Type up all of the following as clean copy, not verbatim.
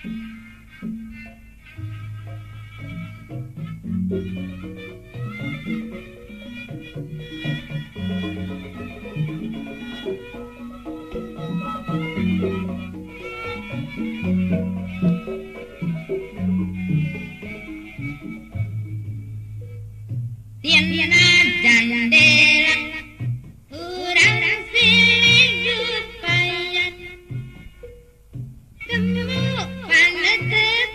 Tiana jandela urang silijut payan gemuk panetet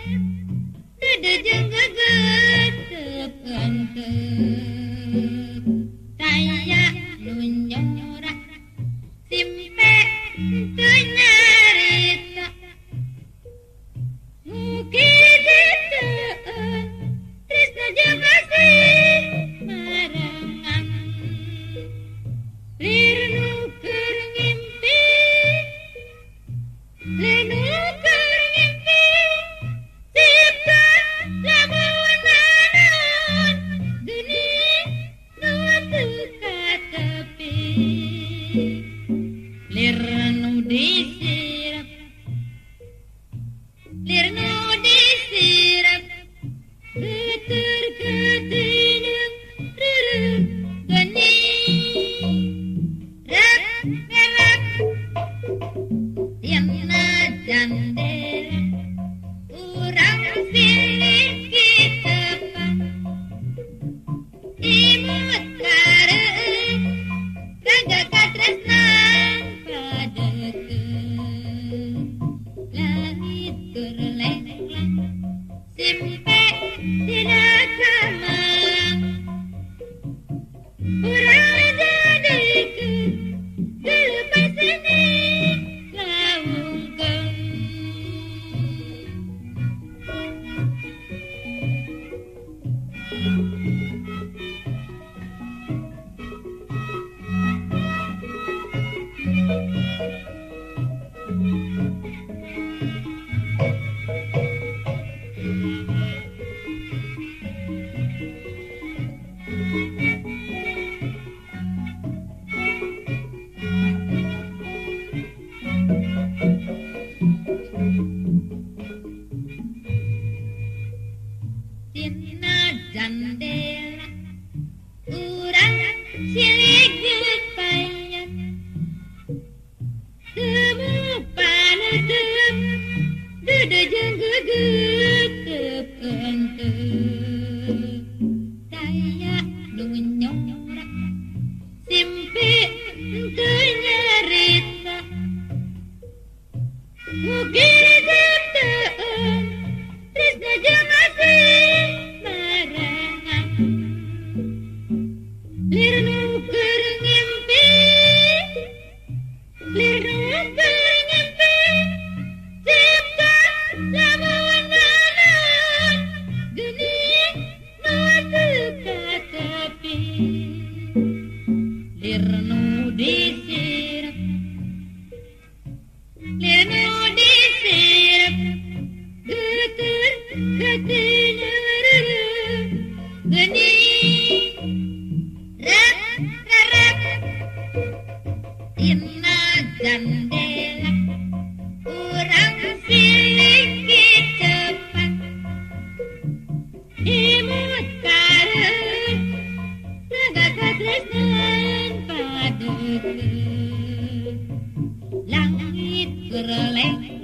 dudu jeung gegetep antep taya nu nyorak simpe teu nyarita mugi diteueun tresna jeung kasih marangan lirnu keur ngimpi lirnu keur ngimpi cipta lamunanon geuning nu teu katepi lirnu disirap lirnu disirap geter ketinang rereh geuning rak merak tiana jandela urang silih kitepan imut kareueun raga katresnan padekeun langit keur lenglang simpe tidak kamang urang jadikeun geulepas seni laungkeun Tina jandela urang silijut payan gemuk panetet dudu jeung gegetep antep taya nu nyorak simpe teu nyarita mugi diteueun tresna jeung kasih marangan lirnu keur ngimpi lirnu keur ngimpi cipta lamunanon geuning nu teu katepi lirnu disirap geter ketinang rereh geuning rak rarak tina jandela urang silih kitepan imut kareueun raga katresnan padekeun langit keur lenglang